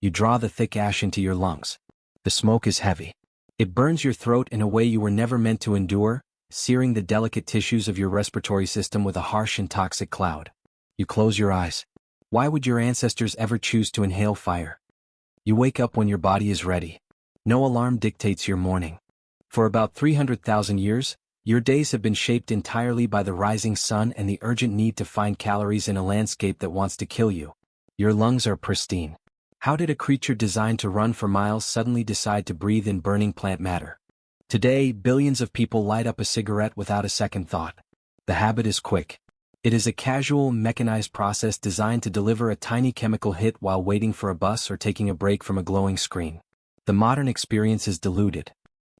You draw the thick ash into your lungs. The smoke is heavy. It burns your throat in a way you were never meant to endure, searing the delicate tissues of your respiratory system with a harsh and toxic cloud. You close your eyes. Why would your ancestors ever choose to inhale fire? You wake up when your body is ready. No alarm dictates your morning. For about 300,000 years, your days have been shaped entirely by the rising sun and the urgent need to find calories in a landscape that wants to kill you. Your lungs are pristine. How did a creature designed to run for miles suddenly decide to breathe in burning plant matter? Today, billions of people light up a cigarette without a second thought. The habit is quick. It is a casual, mechanized process designed to deliver a tiny chemical hit while waiting for a bus or taking a break from a glowing screen. The modern experience is diluted.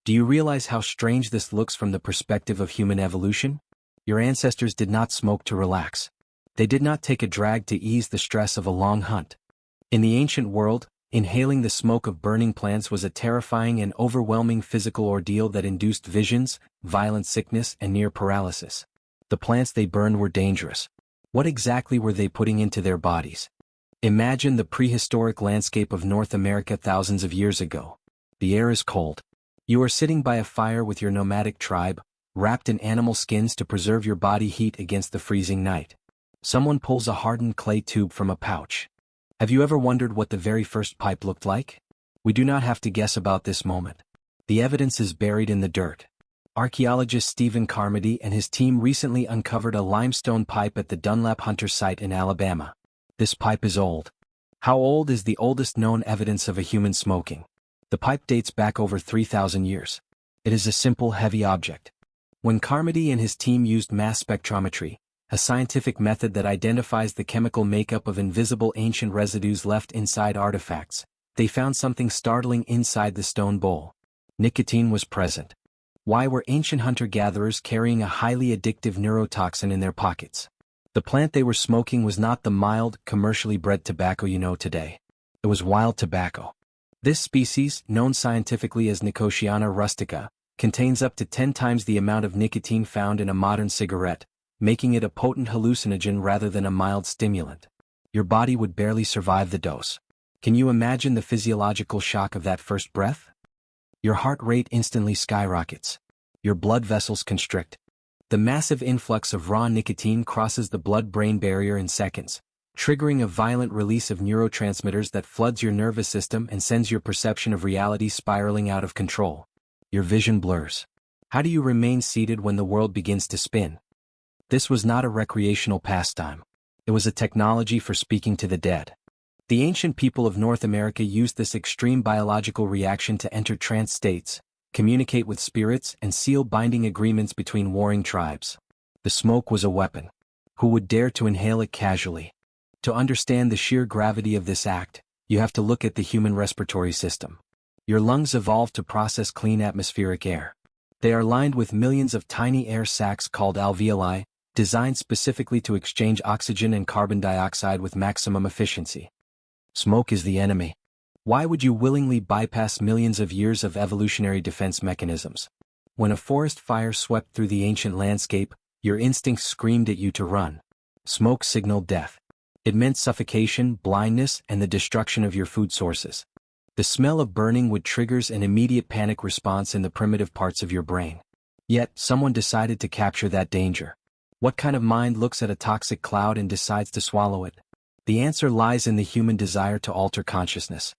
Do you realize how strange this looks from the perspective of human evolution? Your ancestors did not smoke to relax. They did not take a drag to ease the stress of a long hunt. In the ancient world, inhaling the smoke of burning plants was a terrifying and overwhelming physical ordeal that induced visions, violent sickness, and near paralysis. The plants they burned were dangerous. What exactly were they putting into their bodies? Imagine the prehistoric landscape of North America thousands of years ago. The air is cold. You are sitting by a fire with your nomadic tribe, wrapped in animal skins to preserve your body heat against the freezing night. Someone pulls a hardened clay tube from a pouch. Have you ever wondered what the very first pipe looked like? We do not have to guess about this moment. The evidence is buried in the dirt. Archaeologist Stephen Carmody and his team recently uncovered a limestone pipe at the Dunlap Hunter site in Alabama. This pipe is old. How old is the oldest known evidence of a human smoking? The pipe dates back over 3,000 years. It is a simple, heavy object. When Carmody and his team used mass spectrometry, a scientific method that identifies the chemical makeup of invisible ancient residues left inside artifacts, they found something startling inside the stone bowl. Nicotine was present. Why were ancient hunter-gatherers carrying a highly addictive neurotoxin in their pockets? The plant they were smoking was not the mild, commercially bred tobacco you know today. It was wild tobacco. This species, known scientifically as Nicotiana rustica, contains up to 10 times the amount of nicotine found in a modern cigarette, making it a potent hallucinogen rather than a mild stimulant. Your body would barely survive the dose. Can you imagine the physiological shock of that first breath? Your heart rate instantly skyrockets. Your blood vessels constrict. The massive influx of raw nicotine crosses the blood-brain barrier in seconds, triggering a violent release of neurotransmitters that floods your nervous system and sends your perception of reality spiraling out of control. Your vision blurs. How do you remain seated when the world begins to spin? This was not a recreational pastime. It was a technology for speaking to the dead. The ancient people of North America used this extreme biological reaction to enter trance states, communicate with spirits, and seal binding agreements between warring tribes. The smoke was a weapon. Who would dare to inhale it casually? To understand the sheer gravity of this act, you have to look at the human respiratory system. Your lungs evolved to process clean atmospheric air. They are lined with millions of tiny air sacs called alveoli, designed specifically to exchange oxygen and carbon dioxide with maximum efficiency. Smoke is the enemy. Why would you willingly bypass millions of years of evolutionary defense mechanisms? When a forest fire swept through the ancient landscape, your instincts screamed at you to run. Smoke signaled death. It meant suffocation, blindness, and the destruction of your food sources. The smell of burning wood triggers an immediate panic response in the primitive parts of your brain. Yet, someone decided to capture that danger. What kind of mind looks at a toxic cloud and decides to swallow it? The answer lies in the human desire to alter consciousness.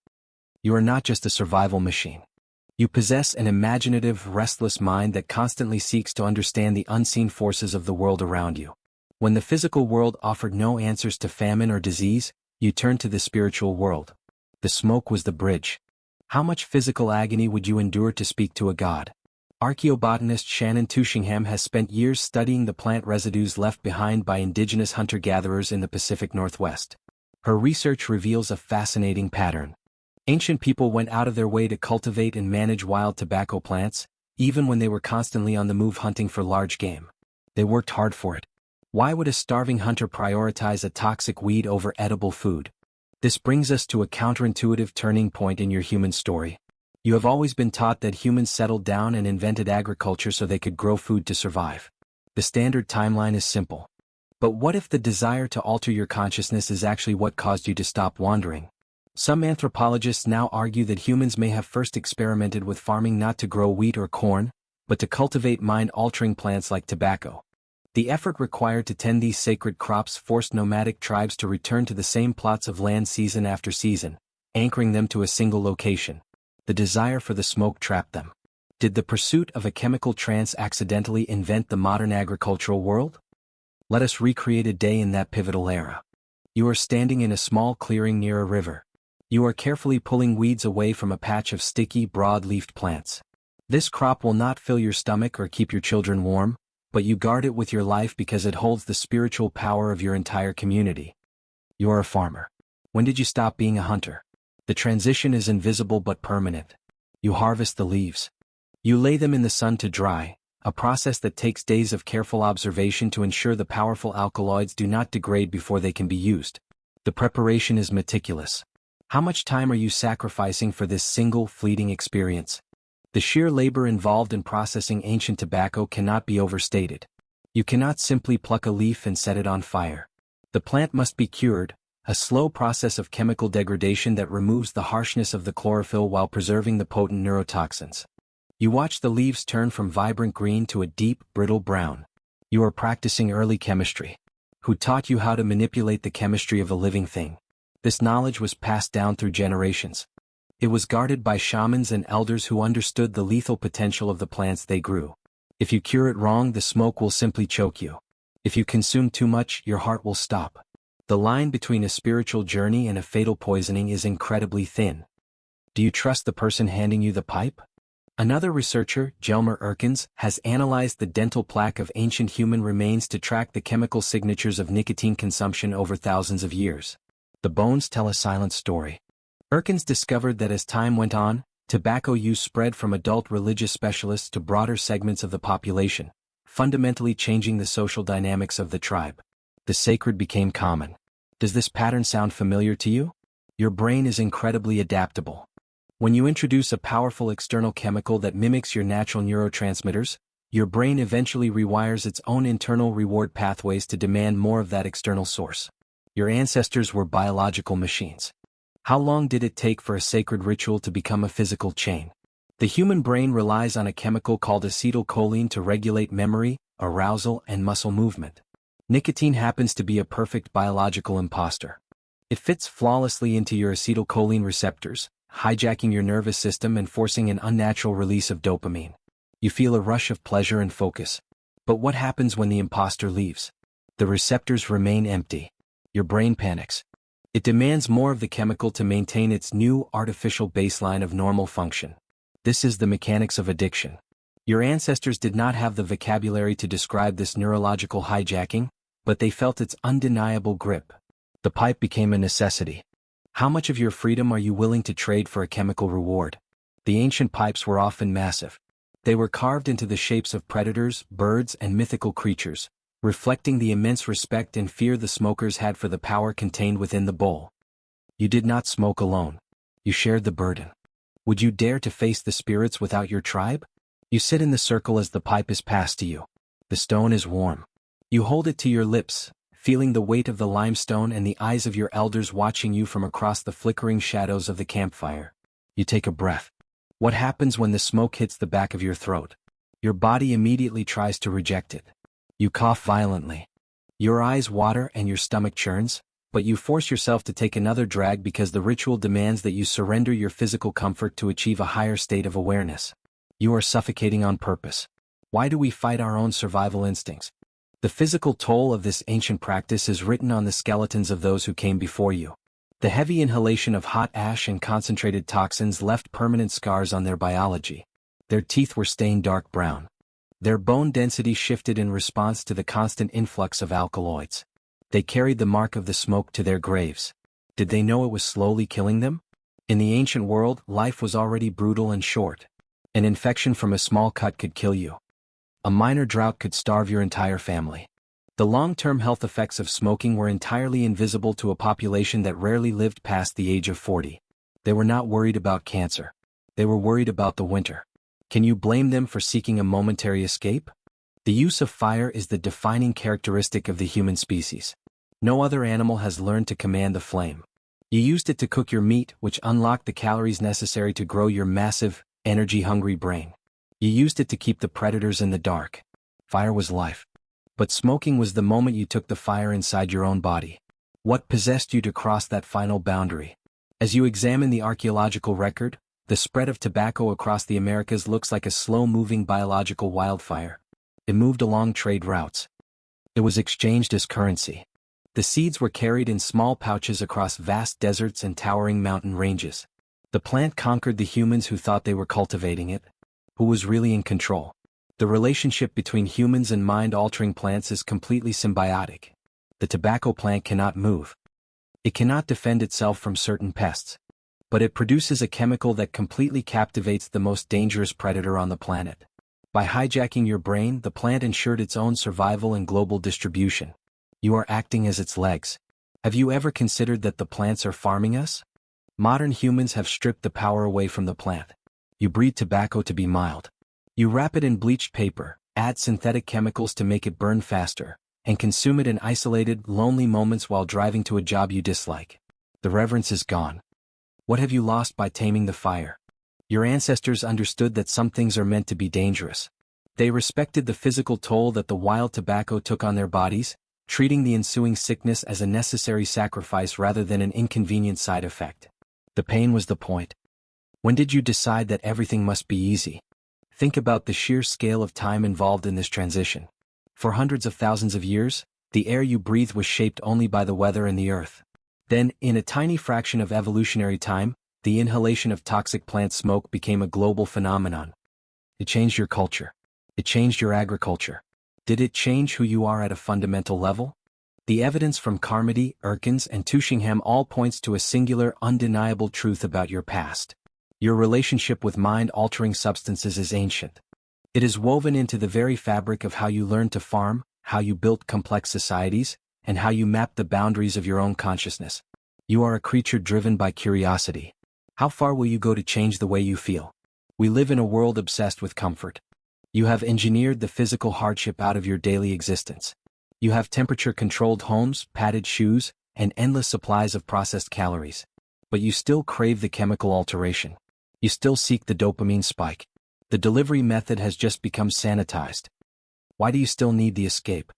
You are not just a survival machine. You possess an imaginative, restless mind that constantly seeks to understand the unseen forces of the world around you. When the physical world offered no answers to famine or disease, you turned to the spiritual world. The smoke was the bridge. How much physical agony would you endure to speak to a god? Archaeobotanist Shannon Tushingham has spent years studying the plant residues left behind by indigenous hunter-gatherers in the Pacific Northwest. Her research reveals a fascinating pattern. Ancient people went out of their way to cultivate and manage wild tobacco plants, even when they were constantly on the move hunting for large game. They worked hard for it. Why would a starving hunter prioritize a toxic weed over edible food? This brings us to a counterintuitive turning point in your human story. You have always been taught that humans settled down and invented agriculture so they could grow food to survive. The standard timeline is simple. But what if the desire to alter your consciousness is actually what caused you to stop wandering? Some anthropologists now argue that humans may have first experimented with farming not to grow wheat or corn, but to cultivate mind-altering plants like tobacco. The effort required to tend these sacred crops forced nomadic tribes to return to the same plots of land season after season, anchoring them to a single location. The desire for the smoke trapped them. Did the pursuit of a chemical trance accidentally invent the modern agricultural world? Let us recreate a day in that pivotal era. You are standing in a small clearing near a river. You are carefully pulling weeds away from a patch of sticky, broad-leafed plants. This crop will not fill your stomach or keep your children warm, but you guard it with your life because it holds the spiritual power of your entire community. You are a farmer. When did you stop being a hunter? The transition is invisible but permanent. You harvest the leaves. You lay them in the sun to dry, a process that takes days of careful observation to ensure the powerful alkaloids do not degrade before they can be used. The preparation is meticulous. How much time are you sacrificing for this single, fleeting experience? The sheer labor involved in processing ancient tobacco cannot be overstated. You cannot simply pluck a leaf and set it on fire. The plant must be cured, a slow process of chemical degradation that removes the harshness of the chlorophyll while preserving the potent neurotoxins. You watch the leaves turn from vibrant green to a deep, brittle brown. You are practicing early chemistry. Who taught you how to manipulate the chemistry of a living thing? This knowledge was passed down through generations. It was guarded by shamans and elders who understood the lethal potential of the plants they grew. If you cure it wrong, the smoke will simply choke you. If you consume too much, your heart will stop. The line between a spiritual journey and a fatal poisoning is incredibly thin. Do you trust the person handing you the pipe? Another researcher, Jelmer Erkins, has analyzed the dental plaque of ancient human remains to track the chemical signatures of nicotine consumption over thousands of years. The bones tell a silent story. Erkins discovered that as time went on, tobacco use spread from adult religious specialists to broader segments of the population, fundamentally changing the social dynamics of the tribe. The sacred became common. Does this pattern sound familiar to you? Your brain is incredibly adaptable. When you introduce a powerful external chemical that mimics your natural neurotransmitters, your brain eventually rewires its own internal reward pathways to demand more of that external source. Your ancestors were biological machines. How long did it take for a sacred ritual to become a physical chain? The human brain relies on a chemical called acetylcholine to regulate memory, arousal, and muscle movement. Nicotine happens to be a perfect biological imposter. It fits flawlessly into your acetylcholine receptors, hijacking your nervous system and forcing an unnatural release of dopamine. You feel a rush of pleasure and focus. But what happens when the imposter leaves? The receptors remain empty. Your brain panics. It demands more of the chemical to maintain its new, artificial baseline of normal function. This is the mechanics of addiction. Your ancestors did not have the vocabulary to describe this neurological hijacking, but they felt its undeniable grip. The pipe became a necessity. How much of your freedom are you willing to trade for a chemical reward? The ancient pipes were often massive. They were carved into the shapes of predators, birds, and mythical creatures, reflecting the immense respect and fear the smokers had for the power contained within the bowl. You did not smoke alone. You shared the burden. Would you dare to face the spirits without your tribe? You sit in the circle as the pipe is passed to you. The stone is warm. You hold it to your lips, feeling the weight of the limestone and the eyes of your elders watching you from across the flickering shadows of the campfire. You take a breath. What happens when the smoke hits the back of your throat? Your body immediately tries to reject it. You cough violently. Your eyes water and your stomach churns, but you force yourself to take another drag because the ritual demands that you surrender your physical comfort to achieve a higher state of awareness. You are suffocating on purpose. Why do we fight our own survival instincts? The physical toll of this ancient practice is written on the skeletons of those who came before you. The heavy inhalation of hot ash and concentrated toxins left permanent scars on their biology. Their teeth were stained dark brown. Their bone density shifted in response to the constant influx of alkaloids. They carried the mark of the smoke to their graves. Did they know it was slowly killing them? In the ancient world, life was already brutal and short. An infection from a small cut could kill you. A minor drought could starve your entire family. The long-term health effects of smoking were entirely invisible to a population that rarely lived past the age of 40. They were not worried about cancer. They were worried about the winter. Can you blame them for seeking a momentary escape? The use of fire is the defining characteristic of the human species. No other animal has learned to command the flame. You used it to cook your meat, which unlocked the calories necessary to grow your massive, energy-hungry brain. You used it to keep the predators in the dark. Fire was life. But smoking was the moment you took the fire inside your own body. What possessed you to cross that final boundary? As you examine the archaeological record, the spread of tobacco across the Americas looks like a slow-moving biological wildfire. It moved along trade routes. It was exchanged as currency. The seeds were carried in small pouches across vast deserts and towering mountain ranges. The plant conquered the humans who thought they were cultivating it. Who was really in control? The relationship between humans and mind-altering plants is completely symbiotic. The tobacco plant cannot move. It cannot defend itself from certain pests. But it produces a chemical that completely captivates the most dangerous predator on the planet. By hijacking your brain, the plant ensured its own survival and global distribution. You are acting as its legs. Have you ever considered that the plants are farming us? Modern humans have stripped the power away from the plant. You breed tobacco to be mild. You wrap it in bleached paper, add synthetic chemicals to make it burn faster, and consume it in isolated, lonely moments while driving to a job you dislike. The reverence is gone. What have you lost by taming the fire? Your ancestors understood that some things are meant to be dangerous. They respected the physical toll that the wild tobacco took on their bodies, treating the ensuing sickness as a necessary sacrifice rather than an inconvenient side effect. The pain was the point. When did you decide that everything must be easy? Think about the sheer scale of time involved in this transition. For hundreds of thousands of years, the air you breathed was shaped only by the weather and the earth. Then, in a tiny fraction of evolutionary time, the inhalation of toxic plant smoke became a global phenomenon. It changed your culture. It changed your agriculture. Did it change who you are at a fundamental level? The evidence from Carmody, Erkins, and Tushingham all points to a singular, undeniable truth about your past. Your relationship with mind-altering substances is ancient. It is woven into the very fabric of how you learned to farm, how you built complex societies, and how you mapped the boundaries of your own consciousness. You are a creature driven by curiosity. How far will you go to change the way you feel? We live in a world obsessed with comfort. You have engineered the physical hardship out of your daily existence. You have temperature-controlled homes, padded shoes, and endless supplies of processed calories. But you still crave the chemical alteration. You still seek the dopamine spike. The delivery method has just become sanitized. Why do you still need the escape?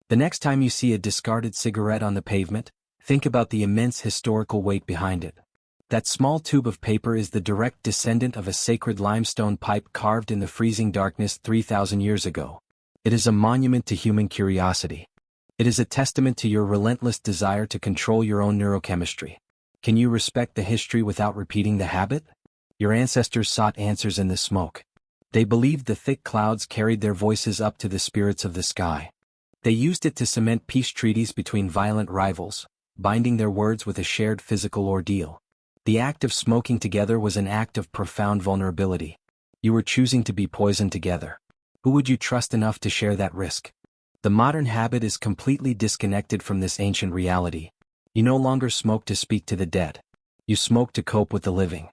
The next time you see a discarded cigarette on the pavement, think about the immense historical weight behind it. That small tube of paper is the direct descendant of a sacred limestone pipe carved in the freezing darkness 3,000 years ago. It is a monument to human curiosity. It is a testament to your relentless desire to control your own neurochemistry. Can you respect the history without repeating the habit? Your ancestors sought answers in the smoke. They believed the thick clouds carried their voices up to the spirits of the sky. They used it to cement peace treaties between violent rivals, binding their words with a shared physical ordeal. The act of smoking together was an act of profound vulnerability. You were choosing to be poisoned together. Who would you trust enough to share that risk? The modern habit is completely disconnected from this ancient reality. You no longer smoke to speak to the dead. You smoke to cope with the living.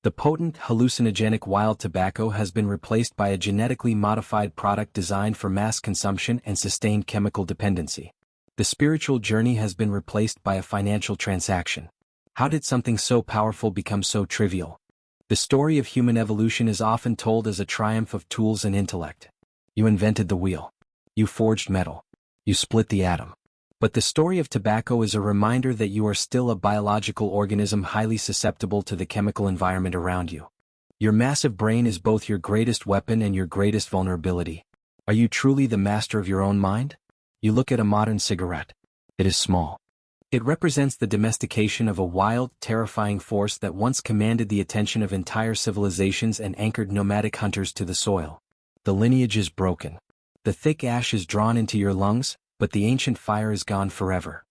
The potent, hallucinogenic wild tobacco has been replaced by a genetically modified product designed for mass consumption and sustained chemical dependency. The spiritual journey has been replaced by a financial transaction. How did something so powerful become so trivial? The story of human evolution is often told as a triumph of tools and intellect. You invented the wheel. You forged metal. You split the atom. But the story of tobacco is a reminder that you are still a biological organism highly susceptible to the chemical environment around you. Your massive brain is both your greatest weapon and your greatest vulnerability. Are you truly the master of your own mind? You look at a modern cigarette. It is small. It represents the domestication of a wild, terrifying force that once commanded the attention of entire civilizations and anchored nomadic hunters to the soil. The lineage is broken. The thick ash is drawn into your lungs, but the ancient fire is gone forever.